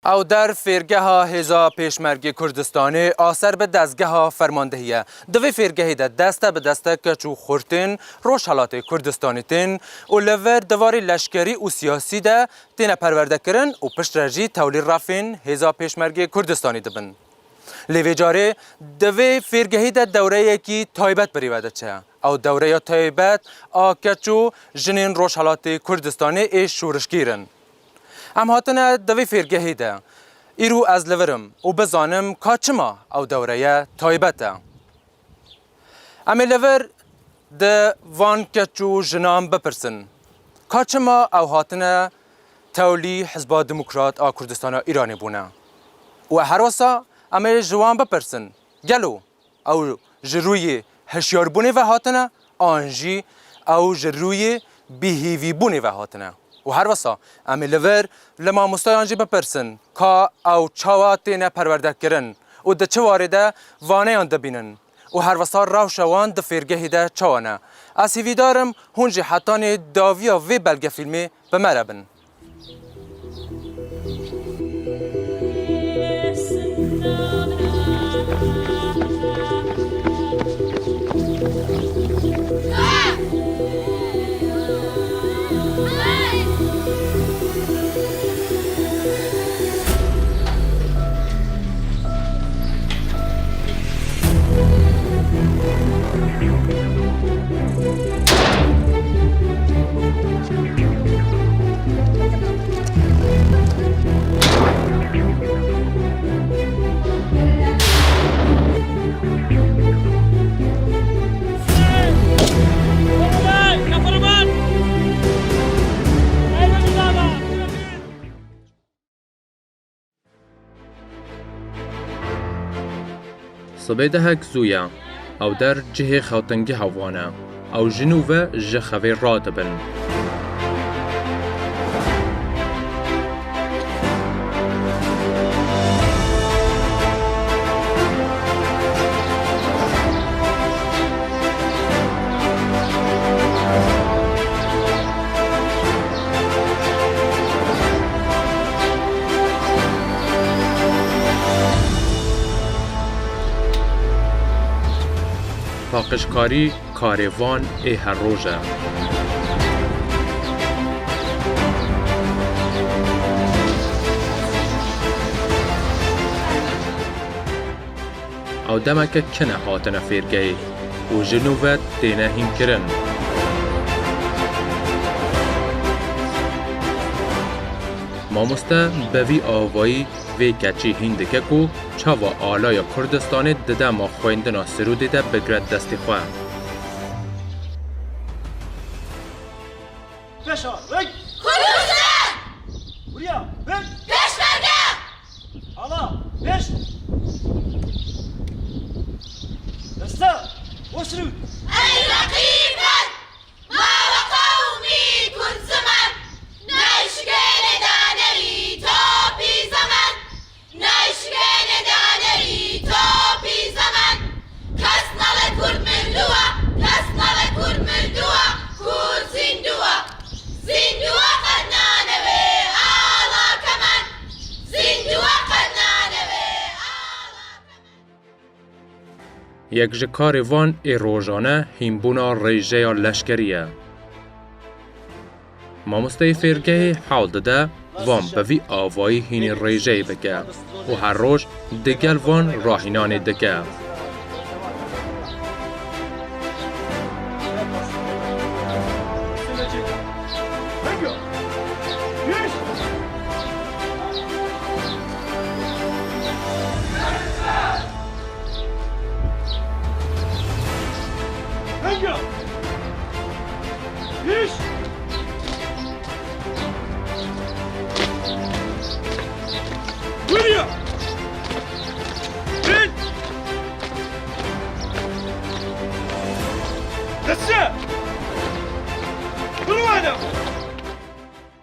او در فیرگه هزا پیشمرگی کردستانی آثر به دستگاه فرماندهیه دوی فیرگهی ده دست به دست کچو خورتین روش حالات کردستانی تین و لور دواری لشکری و سیاسی ده تینه پرورده کرن و پشت رجی تولی رافین هزا پیشمرگی کردستانی دبن. لیوی جاره دوی فیرگهی ده دوره یکی تایبت بریوده چه او دوره تایبت آکچو جنین روش حالات کردستانی ایش شورشگیرن. ام هاتنه دوی فیرگهی ده ایرو از لورم و بزانم کاچما او دوره تایبته. امی لور ده وان کچو جنام بپرسن کاچما او هاتنه تولی حزب دموکرات آ کردستان ایرانی بونه و هر وسا امی جوان بپرسن گلو او جروی هشیار بونه و هاتنه آنجی او جروی بیهیوی بونه و هاتنه و هر وسا امی لور لما مستایانجی بپرسن که او چاواتینه پرورده کرن و ده چه وارده وانه آن دبینن و هر وسا راوشوان ده فیرگهی ده چوانه از هیویدارم هونجی حتانی داویا و بلگه فیلمی بمربن. صبي دهك زويا او در جهه خوتنگي هوانا او جنوبه جخوي راتبن پاقشکاری کاروان ای هر روزه. او دمک کنه هاتنه فیرگهی و جنوبت دینه هیم کرن. ماموسته بوی آوایی وی کچی هندکه کو چاوا آلای کردستان دده ما خویندنا سرو دیده بگرد دستی خواه. بشا بگ! کردستان! بریا بگ! پیشمرگه! حالا بش! دسته! وشرود! ای رقیبت! ما و قومی کن زمن نشگل دانری تا بی زمن نشگل دانری تا بی زمن کس نال کرد مردوه کس نال کرد مردوه کور زندوه زندوه قد نانوه آلا کمن زندوه قد نانوه آلا کمن یک جکار وان ای روزانه هیمبونا ریجه یا لشکریه. ماموسته فیرگه حال داده وان بوی آوایی هینی ریجه بکه و هر روز دگل وان راهینان دکه.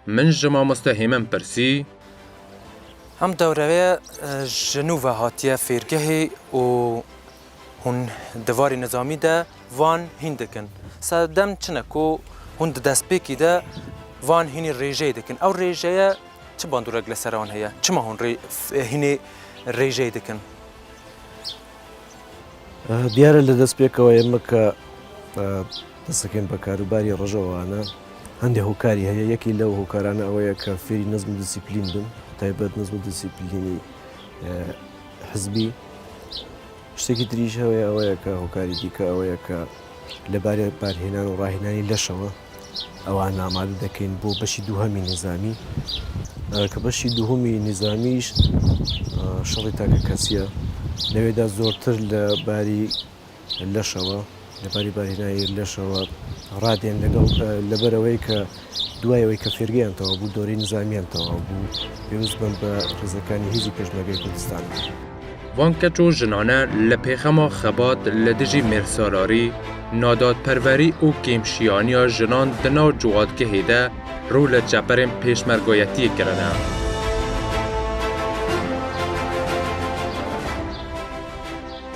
من جما مستهیمم پرسی هم دوره جنوب هاتیه فیرگهی و هون دواری نظامی ده وان هندکن سادم چنکو هون دست پیکی ده وان هینی ریجه دکن او ریجه چه باندورک لسران هيا چه ما هون هینی ریجه دکن دیارە لە دەست پێکەوە ئێمە کە دەستەکەین بە کاروباری ڕژەوانە هەندێک هۆکاری هەیە یەکی لەو هۆکارانە ئەوەیە کە فێری نەزم و دیسیپلین بن تایبەت نەزم و دیسیپلینی حزبی شتێکی تریش هەوەیە ئەوەیە کە هۆکاری دیکە ئەوەیە کە لەبارەی بارهێنان و ڕاهێنانی لەشەوە ئەوان ئامادە دەکەین بۆ بەشی دووهەمی نظامی کە بەشی دووهەمی نظامیش شەڕی تاکە کەسیە لەوێدا زۆرتر لە باری لەشەوە لەباری بارهێنانی لەشەوە ڕادێن لەگەڵ لەبەرەوەی کە دوایەوەی کە فێرگیانتەوە بوو دۆری نظامیانتەوە بوو پێویست بن بە ڕێزەکانی هیزی پێشمەرگەی کوردستان. وان کەچ و ژنانە لە پێخەما خەبات لە دژی مێرسالاری نادادپەروەری و کێمشیانیا ژنان دناو جوڵاتگەهێدا ڕوو لە جەبەرên پێشمەرگایەتیە کردنە.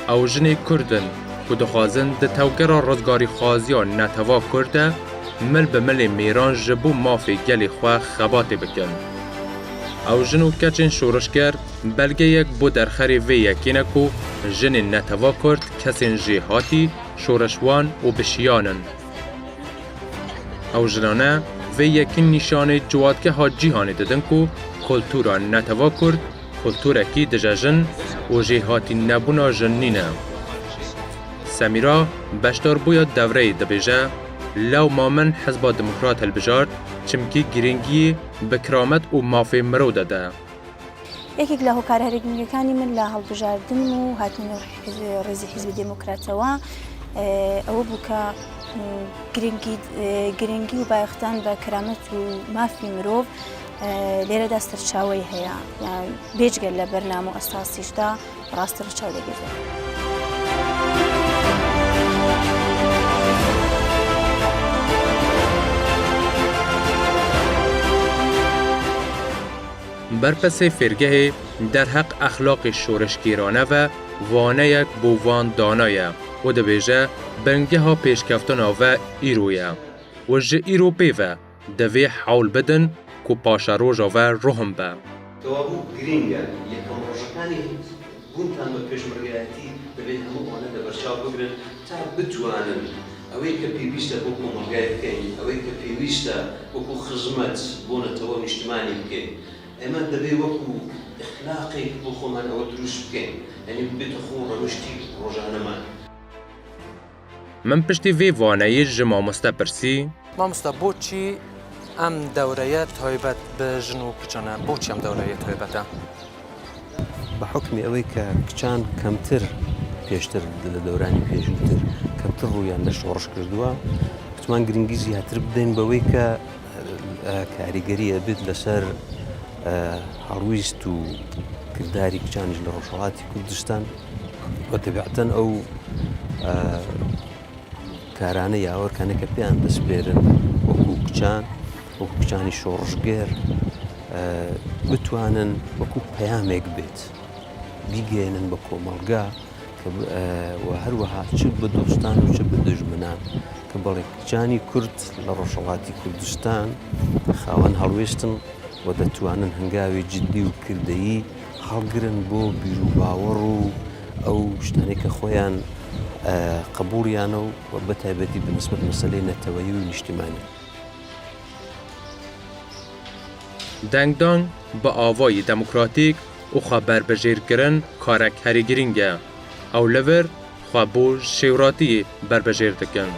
ئەو ژنێ کوردن ku dixwazin di tewgera rizgarî xwaziya neteva Kurd de mil bi milê mêran ji bo mafê gelê xwe xebatê bikin. Ew jin û keçên şorişger belgeyek bo derxerê vê yekîne ku jinên neteva Kurd kesên jêhatî, şoreşwan û bişiyanin. Ew jinane vê yekîn nîşanê ciwatgeha cîhanê didin ku kultûra neteva Kurd kultûrekî dijejin û jêhatî nebûna jinnî ne. سەمیرا بەشداربوویە دەورەی دەبێژە لەو مامن حزبا دموکرات هەلبژارد چمکی گرنگی بکرامەت و مافێ مرۆ دەدە. یەکێک لە هۆکارە هەرگرنگەکانی من لە هەڵبژاردن و هاتنی ڕێزی حیزبی دموکراتەوە ئەوە بوو کە گرنگی و بایەختان بە کرامەت و مافی مرۆڤ لێرەدا سەرچاوەی هەیە بێجگەل لە بەرنامە و ئەستاسیشدا ڕاستە ڕەچاو دەگرێت. برپسê fêrgehê derheq exlaqê şoreşgîrane ve vaneyek bo van dana ye û dibêje bingeha pêşkeftina ve îro ye û ji îro pê ve divê hewl bidin ku paşa roja ve ruhim be. Kewabû girîng e yekam rojekânî bûntan bi pêşmergeyetî divê hemû wan de berçav bigirin ta bitwanin ئەوەی کە پێویستە بۆ کۆمەلگای بکەین ئەوەی کە پێویستە وەکو خزمەت بۆنەتەوە نیشتمانی بکەین ئێمە دەبێ وەکو ئەخلاقێک بۆ خۆمان ئەوە دروست بکەین یعنی بێتە خۆ ڕەوشتی ڕۆژانەمان. من پشتی vê vaneyê ji mamoste pirsî مامۆستا بۆچی ئەم دەورەیە تایبەت بە ژن و کچانە بۆچی ئەم دەورەیە تایبەتە؟ بە حکمی ئەوەی کە کچان کەمتر پێشتر لە دەورانی پێشووتر کەمتر ڕوویان لە شۆڕش کردووە کچمان گرنگی زیاتر بدەین بەوەی کە کاریگەریە بێت لەسەر هەڵویست و کردداری کچانیش لە ڕۆژهەڵاتی کوردستان بە تەبیعەتەن ئەو کارانە یاوەرکانە کە پێیان دەسپێرن وەکو کچان وەکو کچانی شۆڕژگەر بتوانن وەکو پەیامێک بێت بیگەێنن بە کۆمەڵگا و هەروەها چ بە دۆستان و چ بە دژمنان کە بەڵێ کچانی کورد لە ڕۆژهەڵاتی کوردستان خاوەن هەڵوێستن و دەتوانن هەنگاوی جددی و کردەیی هەڵگرن بۆ بیر و باوەڕ و ئەو شتانێک کە خۆیان قبوڵیانە و بەتایبەتی بنسبەت مەسەلەی نەتەوەیی و نیشتیمانی. دەنگدان بە ئاوایی دەموکراتیک و خوا بربەژێرکردن کارێک هەری گرنگە ئەو لەڤەر خوا بۆ شێوراتی بربەژێر دەکەن.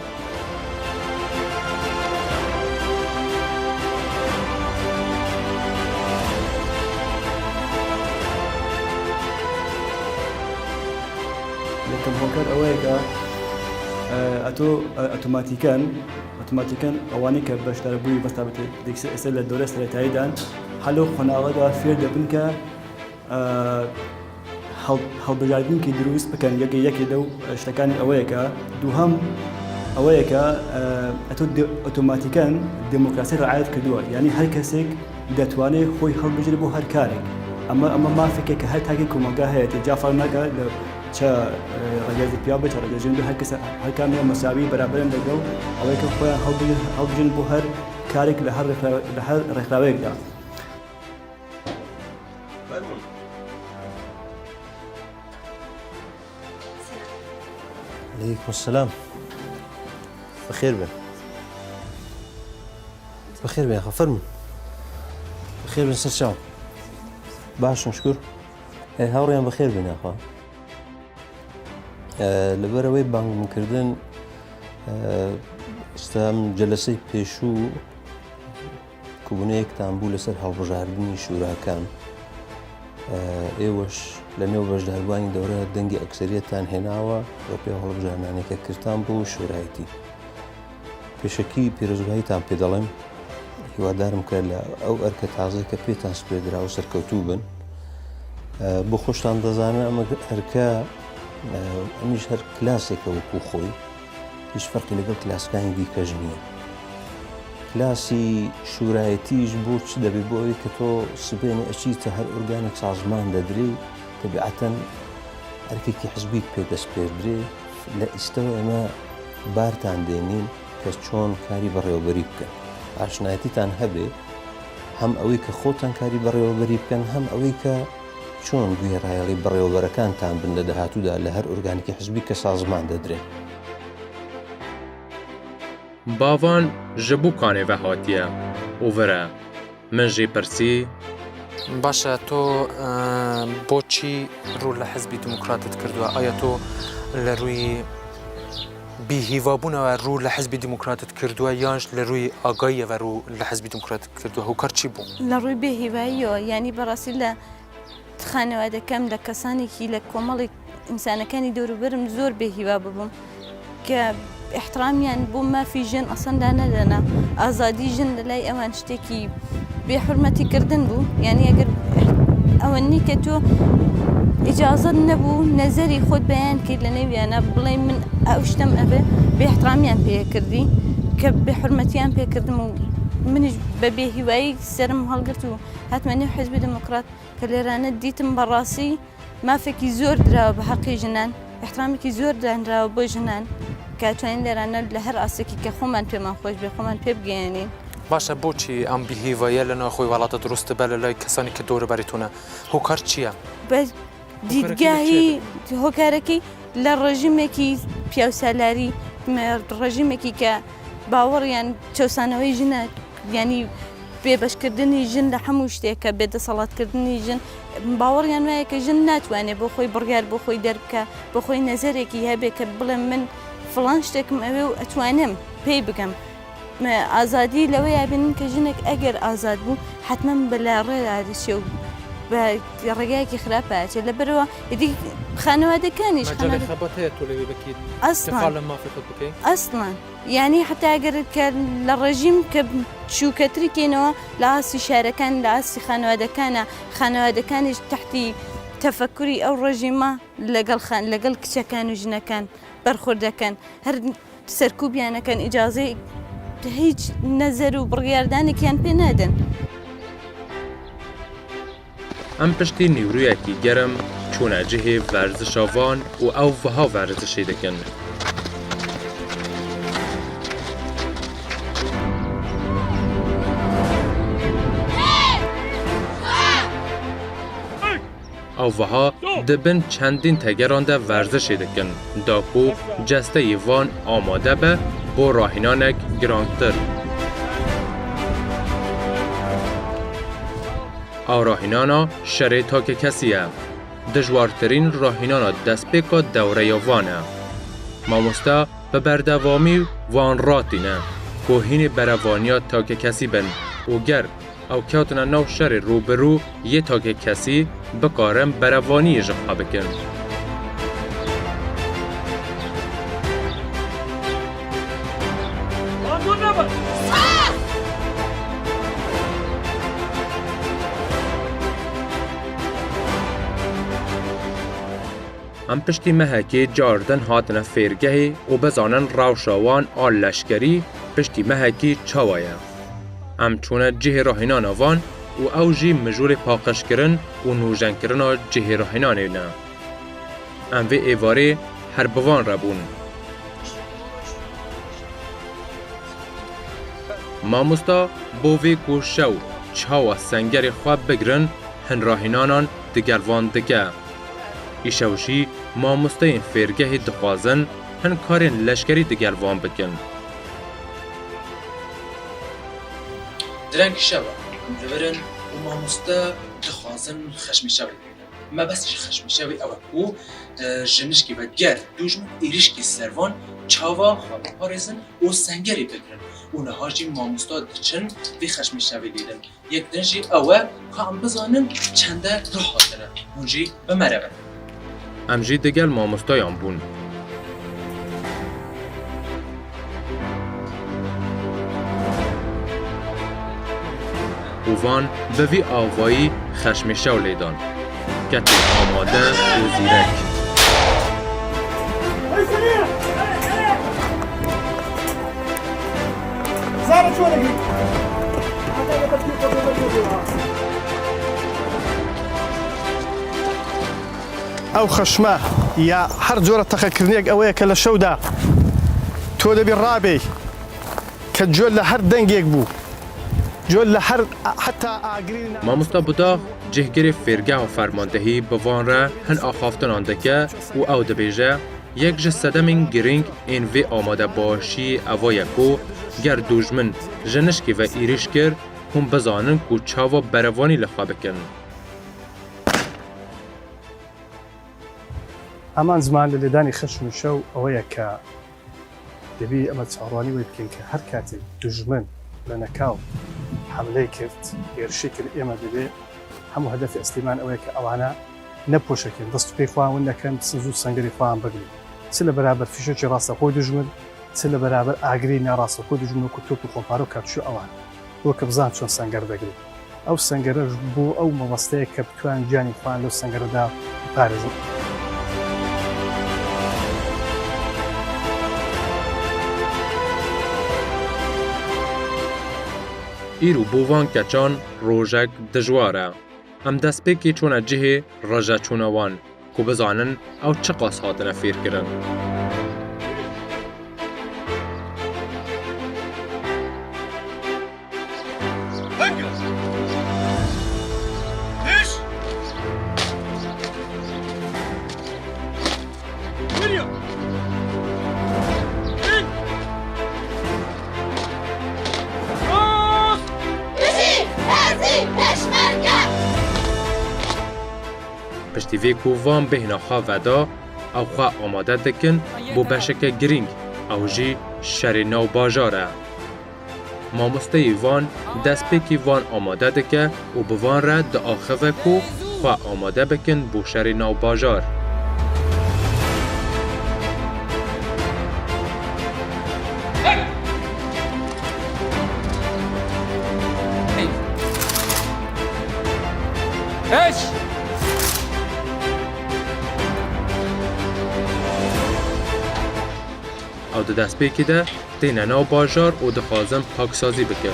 یەکەم هۆکار ئەوەیە کە ئۆتۆماتیکەن ئەوانەی کە بەشداربووی ئێستا لە دەورە سەرەتاییدان هەلو خۆناغەدا فێر دەبن کە هەڵبژاردنکی دروست بکەن یەکێ لەو شتەکانی ئەوەیە کە دووهەم ئەوەیە کە ئۆتۆماتیکەن دموکراسی ڕعایەت کردووە یعنی هەر کەسێک دەتوانێت خۆی هەڵبژێت بۆ هەر کارێک ئەمە مافێکە کە هەر تاکی کۆمەلگا هەیە جافەڕ ناکات چه ڕێگەزی پیا بێت ڕێگەژین هەر کەس هەر کامیان مەساوی بەرابەرن لەگەڵ ئەوەی کە خۆیان هەڵبژێن بۆ هەر کارێک لە هەر ڕێکخراوەیەکدا. فرمون عليكم السلام. بخير بن. بخير بن يا أخا فرمون. بخير بن سرچاو. باش نشكر. هاوڕێیان بەخێر بن یاخوا. لەبەرەوەی بانگمکردن ئێستا جەلسەی پێشوو کوبوونەیەکتان بوو لەسەر هەڵبژاردننی شوراکان. ئێوەش لە نێو بەشداربوانی دەورە دەنگی ئەکسەریەتان هێناوە بۆ پێ هەڵبژارنانێکە کردتان بۆ شورایەتی. پێشەکی پیرۆزباییتان پێ دەڵێم هیوادارم کە لە ئەو ئەرکە تازە کە پێتان سپێدرا و سەرکەوتوو بن. بۆ خۆشتان دەزانە ئەمە هەرکە ئەمیش هەر کلاسێکە وەکو خۆی هیچ فەرقی لەگەڵ کلاسەکانی دیکەش نییە. کلاسی شورایەتیش بۆ چ دەبێت بۆ ئەوەی کە تۆ سبێنێ ئەچیتە هەر ئۆرگانێک سازمان دەدرێ تەبیعەتەن ئەرکێکی حزبیت پێدەست پێدرێ. لە ئیستەوە ئێمە بارتان دێنین کە چۆن کاری بەڕێوەبەری بکەن. ئاشنایەتیتان هەبێ هەم ئەوەی کە خۆتان کاری بەڕێوەبەری بکەن هەم ئەوەی کە چۆن گوێڕایەڵی بەڕێوەبەرەکانتان بن لە داهاتوودا لە هەر ئۆرگانێکی حزبی کە سازمان دەدرێن. باوان ji bo kanê ve hatiye û vere min jê pirsî باشە تۆ بۆچی ڕوو لە حزبی دیموکراتت کردووە؟ ئایا تۆ لە ڕووی بیهیوابوونەوە ڕوو لە حزبی دیموکراتت کردووە یانش لە ڕووی ئاگاییەوە ڕوو لە حزبی دیموکراتت کردووە؟ هۆکار چی بوو؟ لە ڕووی بێهیواییەوە یعنی بەڕاستی لە خانەوادەکەم لە کەسانێکی لە کۆمەڵی ئینسانەکانی دەوروبەرم زۆر بێهیوا ببووم کە احترامیان بۆ مافی ژن ئەسەندا نەدەنا. ئازادی ژن لە لای ئەوان شتێکی بێحورمەتیکردن بوو. یعنی ئەگەر ئەوەنی کە تۆ ئیجازەت نەبوو نەزەری خۆت بەیان کرد لە نێویانە بڵێ من ئەو شتم ئەبێ بێحترامیان پێکردی کە بێحورمەتیان پێکردم و منیش بە بێهیوایی سرم هەڵگرت و هاتمە نێو حزبی دموکرات کە لێرانە دیتم بەڕاستی مافێکی زۆر دراوە بە حەقی ژنان، احترامێکی زۆر دانراوە بۆ ژنان کە توانین لێرانە لە هەر ئاسێکی کە خۆمان پێمان خۆش بێ خۆمان پێ بگەێنین. باشە بۆچی ئەم بیهیڤایە لە ناوخۆی وڵاتە دروستە بە لە لای کەسانی کە دەوروبەریتونە؟ هۆکار چییە؟ بە دیدگاهی هۆکارەکەی لە ڕژیمێکی پیاوسالاری ڕژیمێکی کە باوەڕیان چەسانەوەی ژنە ینی بێبەشکردنی ژن لە هەموو شتێکە بێدەسەڵاتکردنی ژن باوەڕیان وایە کە ژن ناتوانێت بۆ خۆی بڕیار بۆ خۆی دەربکە بۆ خۆی نەزەرێکی هەبێ کە بڵێم من فڵان شتێکم ئەوێ و ئەتوانم پێی بگەم. ئازادی لەوەی بینین کە ژنێک ئەگەر ئازاد بوو حتمما بەلا ڕێدادەچێ و بە ڕێگایەکی خراپەچێ لەبەرەوە خانەوادەکانیش ئەسڵان یعنی حتا ئەگەر کە لە ڕژیم کە چووکەتری کەینەوە لە ئاسی شارەکان لە ئاسی خانەوادەکانە خانەوادەکانیش تحتی تەفەکوری ئەو ڕژیمە لەگەڵ کچەکان و ژنەکان بەرخوردەکەن هەر سەرکوبیانەکەن ئیجازەی هیچ نەزەر و بڕیاردانێکیان پێ نادەن. ئەم پشتی نیورویەکی گەرم چوونە جihê ڤەرزشەوان û ew wiha verzişê dikin. Ew wiha dibin çendîn tegeran de verzişê dikin da ku cesteyê van amade be بۆ ڕاهێنانێک گرانتر. ئەو ڕاهێنانە شەرێ تاکێکەسیە. دژوارترین ڕاهێنانە دەستپێکە دەورەیەوانە. مامۆستا بە بەردەوامی وان ڕاتینە کۆ هینێ بەرەوانیا تاکێکەسی بن و گەر ئەو کەوتنە ناو شەرێ ڕووبەرو یە تاکێکەسی بکارن بەرەوانی ژەقا بکەن. ئەم پشتی مەهەکێ جاردن هاتنە فێرگەهێ و بزانن ڕاوشەوان ئال لەشکەری پشتی مەهەکی چاوایە. ئەم چوونە جihê ڕاهێنانە وان و ئەو ژی مژûrê paqeşkirin û nûjenkirina cihê ڕاهێنانê ne. Em vê êvarê her bi van re bûn. Mamosta bo vê ku şew çawa sengerê xwe bigirin هن راهینانان دگلوان دکه. ایشوشی ماموستین فیرگهی دخوازن هن کارین لشکری دگلوان بکن. درنگ شبه دورن و ماموستا دخوازن خشمی شبه ما بس خشمی شبه اوه او جنشکی و گر دوجمن ایریشکی سروان چاوا خواب پارزن و سنگری بگرن و نهاجی ماموستا دچن وی خشمی شبه دیدن یک دنجی اوه که هم بزانن چنده راه هاتنه اونجی بمره امجی دگل ماموستایان بون. اووان به وی آوایی خشم شولیدان. کتی آماده و زیرک. ئەو خەشمە یا هەر جۆرە تەقەکردنێک ئەوەیە کە لە شەودا تۆ دەبی ڕابێ کە جۆل لە هەر دەنگێک بوو جۆل لە هەر حتا ئاگری ماموستا بودا جهگری فیرگه و فرماندهی بوان را هن آخافتن آندکه و او دبیجه یک جسدمین گرینگ این وی آماده باشی اوایکو گر دوجمن جنشکی و ایریش کر هم بزانن که چاوا بروانی لخوا بکن. ئەمان زمان لە لێدانی خەشم و شەو ئەوەیە کە دەبی ئەمە چاڕوانی وی بکەین کە هەر کاتێک دوژمن لە نەکاو حملەی کرد هێرشی کرد ئێمە دەبێ هەموو هەدەفی ئەسلیمان ئەوەیە کە ئەوانە نەپۆشەکەن دەست و پێی خواون نەکەن سنج و سەنگەری خۆیان بگرین چ لە بەرابەر فیشۆکی ڕاستەخۆی دوژمن چ لە بەرابەر ئاگری ناڕاستەخۆی دوژمن وەکو تۆپ و خۆپارە و کاتشو ئەوان بۆ کە بزان چۆن سەنگەر دەگرێت ئەو سەنگەرەش بۆ ئەو مەبەستەیە کە بتوان گیانی خۆیان لەو سەنگەرەدا بپارێزن. ایرو بووان کچان روژک دجواره. ام دست پیکی چونه جهه رجا چونوان که بزانن او چه قاس هاتنه فیر کرن. پشتی وی کووان بهنا خواه ودا او خواه آماده دکن بو بشک گرینگ او جی شر نو باجاره. ماموسته وان دست پیکی وان آماده دکه و بوان را دا آخوه کو خواه آماده بکن بو شر نو باجار. او ده دست پیکی ده دینه ناو باجار و دخوازم پاکسازی بکن.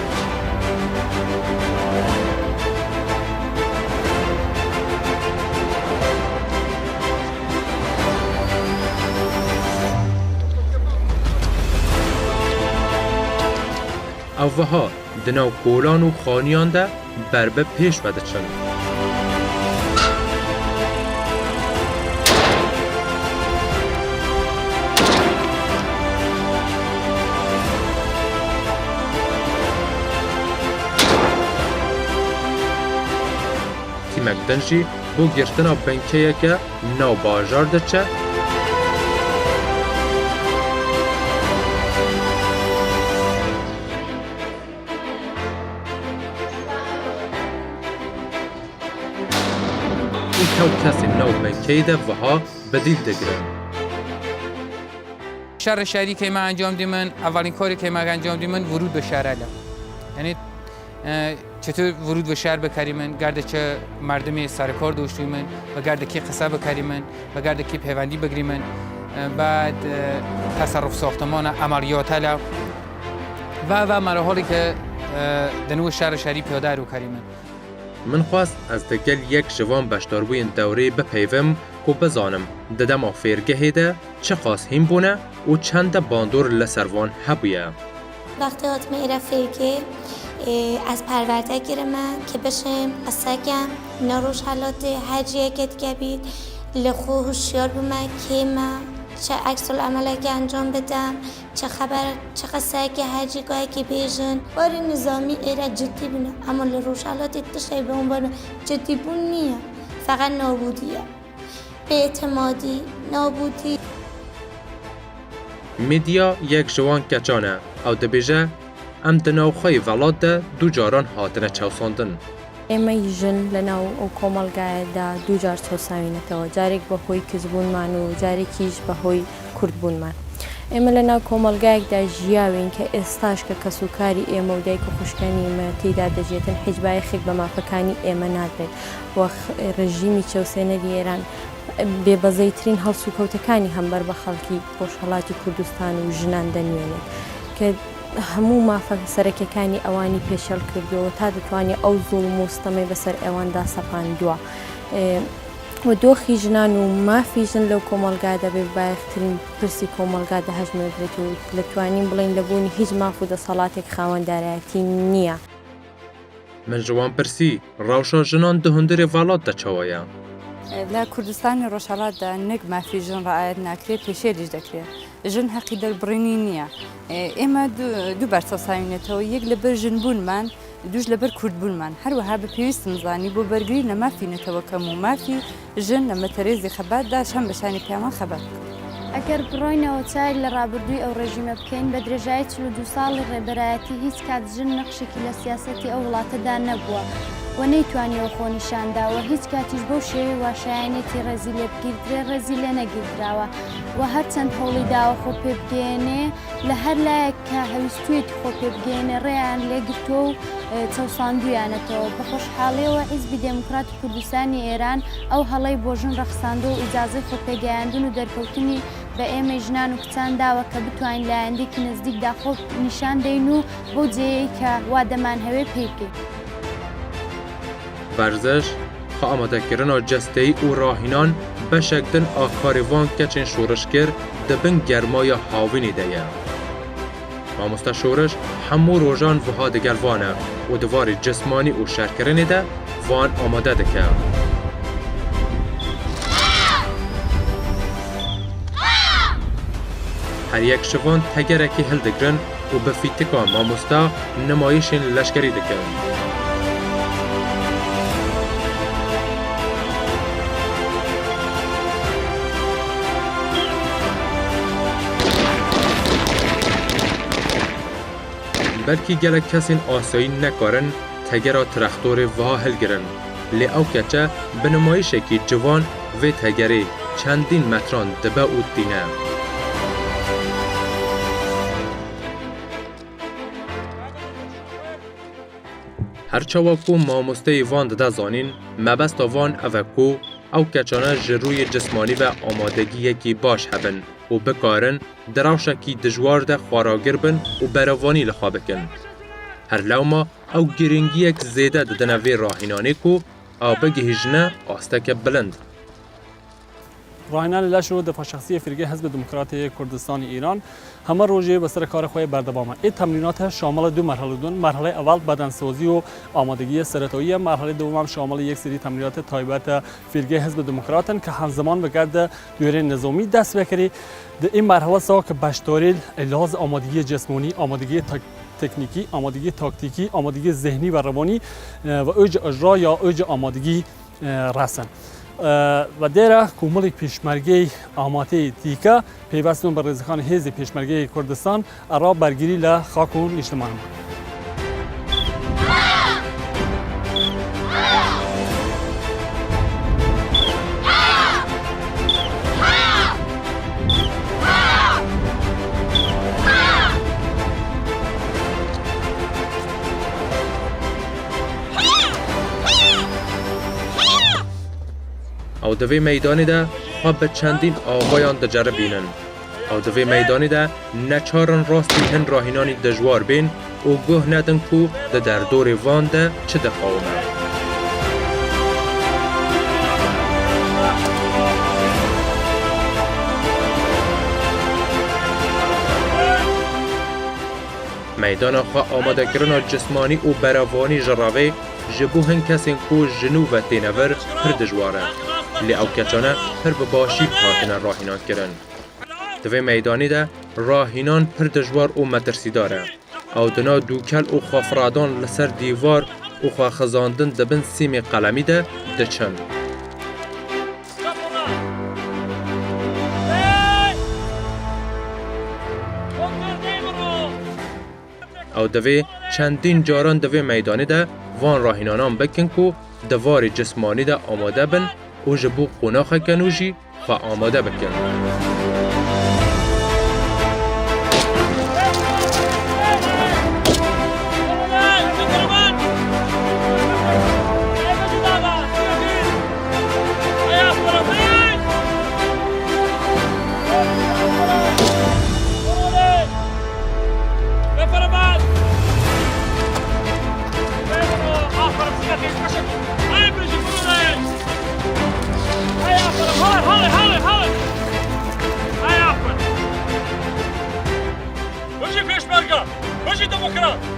او وها دناو کولان و خانیان ده بربه پیش بده چند. مکدنجی بو گرتنا بنکیه که ناو باجار دچه این تو کسی ناو بنکیه ده وها بدیل دگرن. شهر شهری که ما انجام دیمن اولین کاری که ما انجام دیمن ورود به شهر علم. یعنی چطور ورود به شهر بکریمن گرده چه مردمی سرکار داشتیمن و گرده کی قصه بکریمن و گرده کی پیوندی بگیریمن بعد تصرف ساختمان عملیات هلا و مراحلی که دنو شهر شهری پیاده رو کریمن. من خواست از دگل یک جوان بشداربوی دوره بپیوم که بزانم ددم آفیرگه ده چه خواست هم بونه و چند باندور لسروان هبویه. وقتی هاتم ایره فیرگه از پرورده من که بشم قصگم نروش حالات هرجیه که بید لخو هوشیار بومم که من چه عکس العملی که انجام بدم چه خبر چه قصه که هرجی گاهی که بیژن بار نظامی ایره جدی بینه اما لروش حالات تشای به عنوان جدی بون نیه فقط نابودیه بی‌اعتمادی نابودی میدیا یک جوان کچانه او دبیجه ام دناوخی ولاد ده دو جاران هاتنه چوساندن. ئێمەی ژن لەناو ئەو کۆمەڵگایەدا دووجار چۆساوینەتەوە جارێک بەهۆی کچبوونمان و جارێکیش بەهۆی کوردبوونمان. ئێمە لەناو کۆمەڵگایەکدا ژیاوین کە ئێستاش کە کەسوکاری ئێمە و دایک و خوشکەنیمە تێیدا دەژێتن حیجبایەخێک بە مافەکانی ئێمە نادرێت وە ڕژیمی چەوسێنەری ئێران بێبەزەیترین هەڵس و کەوتەکانی هەمبەر بە خەڵکی خۆشهەڵاتی کوردستان و ژنان دەنوێنێت کە هەموو مافە سەرەکیەکانی ئەوانی پێشەل کردووە تا دەتوانێت ئەو زوڵم و ستەمەی بەسەر ئێواندا سەپاندووە. و دۆخی ژنان و مافی ژن لەو کۆمەڵگادا بێ بایەخترین پرسی کۆمەڵگا دەهەژمێت و دەتوانین بڵین لەبوونی هیچ ماف و دەسەڵاتێک خاوەندارایەتی نییە. من جوان پرسی ڕاوشە ژنان دهندرێ ڤالات دەچەوەیە. لە کوردستانی ڕۆژهەڵاتدا نەک مافی ژن ڕعایەت ناکرێت پێشێریش دەکرێت. ژن حەقی دەربڕینی نییە. ئێمە دوو بەرچەساوینێتەوە یەک لەبەر ژنبوونمان دوش لەبەر کوردبوونمان هەروەها بە پێویستم زانی بۆ بەرگری لە مافینەتەوەکەم و مافی ژن لە مەتەرێزی خەباتدا شەم بەشانی پیامان خەبات. ئەگەر بڕۆینەوە چای لە ڕابردووی ئەو ڕێژیمە بکەین بە درێژایی 42 ساڵی ڕێبەرایەتی هیچ کات ژن نەخشێکی لە سیاسەتی ئەو وڵاتەدا نەبووە و نەیتوانیەوە خۆنیشانداوە هیچ کاتیش بەو شێوەی واشایەنێتی ڕێزی لێ بگیردرێ ڕێزی لێ نەگیردراوە و هەرچەند هەوڵی داوە خۆ پێ بگەێنێ لە هەر لایەک کە هەویستوێتی خۆ پێ بگەێنێ ڕێیان لێگرتووە و چەوساندویانەتەوە بە خۆشحاڵیەوە حیزبی دموکرات کوردستانی ئێران ئەو هەڵەی بۆ ژن ڕەخساندۆ و ئیجازەی خۆپێگەیاندن و دەرکەوتنی بە ئێمە ژنان و کچان داوە کە بتوانین لە ئایندێکی نزیکدا خۆ نیشان دەین و بۆ جێیەی کە وا دەمان هەوێ پێی بکەین. ورزش خو ئامادەکردنا جستەی و ڕاهینان بەشێکدن ئاکاریوان کەچین شۆڕشکر دەبن گەرمایە هاوینی دەیە. مامۆستا شۆڕش هەموو ڕۆژان وها دەگەلوانە و دیواری جسمانی و شەرکردنێدا وان ئامادە دەکە. هەر یەک شوان تەگەرێکی هەڵدەگرن و بە فیتکا مامۆستا نمایشین لەشکری دەکەن. بلکی گلک کسین آسایی نکارن تگرا ترختور وها هلگرن لی او کچه بنمایشه که جوان و تگری چندین متران دبه او دینه. هرچواکو ماموسته وان ده زانین مبست وان اوکو او کچانه جروی جسمانی و آمادگی کی باش هبن و بکارن دراوشکی دجوار ده خواراگر بن و بروانی لخوا بکن. هر لوما او گرنگی یک زیده دنوی راهینانه کو او بگهیجنه آستک بلند. راهنان لشو دفاع شخصی فرقه حزب دموکراتی کردستان ایران همه روزی به سر کار خود بردوامه. این تمرینات شامل دو مرحله دون. مرحله اول بدنسازی و آمادگی سرطایی، مرحله دوم شامل یک سری تمرینات تایبات فرقه حزب دموکراتن که همزمان به گرد دوره نظامی دست بکری. در این مرحله سا که بشتاری لحاظ آمادگی جسمانی، آمادگی تکنیکی، آمادگی تاکتیکی، آمادگی ذهنی و روانی و اوج اجرا یا اوج آمادگی رسن. و دیره کومل پیشمرگی آماده دیگه پیوستون بر رزخان حزب پیشمرگی کردستان ارا برگیری ل خاکون اجتماعی. او دوی میدانی ده ها به چندین آقایان دجره بینن. او دوی میدانی ده نچارن راستی هن راهینانی دجوار بین و گوه ندن کو ده در دور وان ده چه ده خواهنه. میدان خوا آماده کردن جسمانی و براوانی جراوی جبو هن کسین کو جنوب و تینور پر دجواره لی او کچانه پر بباشی هاتنه راهینان کرن. دوی میدانی ده راهینان پر دجوار و مترسیداره او دنا دوکل و خافرادان لسر دیوار و خواه خزاندن دبن سیم قلمی ده دچن. او دوی چندین جاران دوی میدانی ده وان راهینانان بکن کو دوار جسمانی ده آماده بن و جبو قناخ کنوشی و آماده بکن. Hoje Peshmerga! Hoje Demokrat!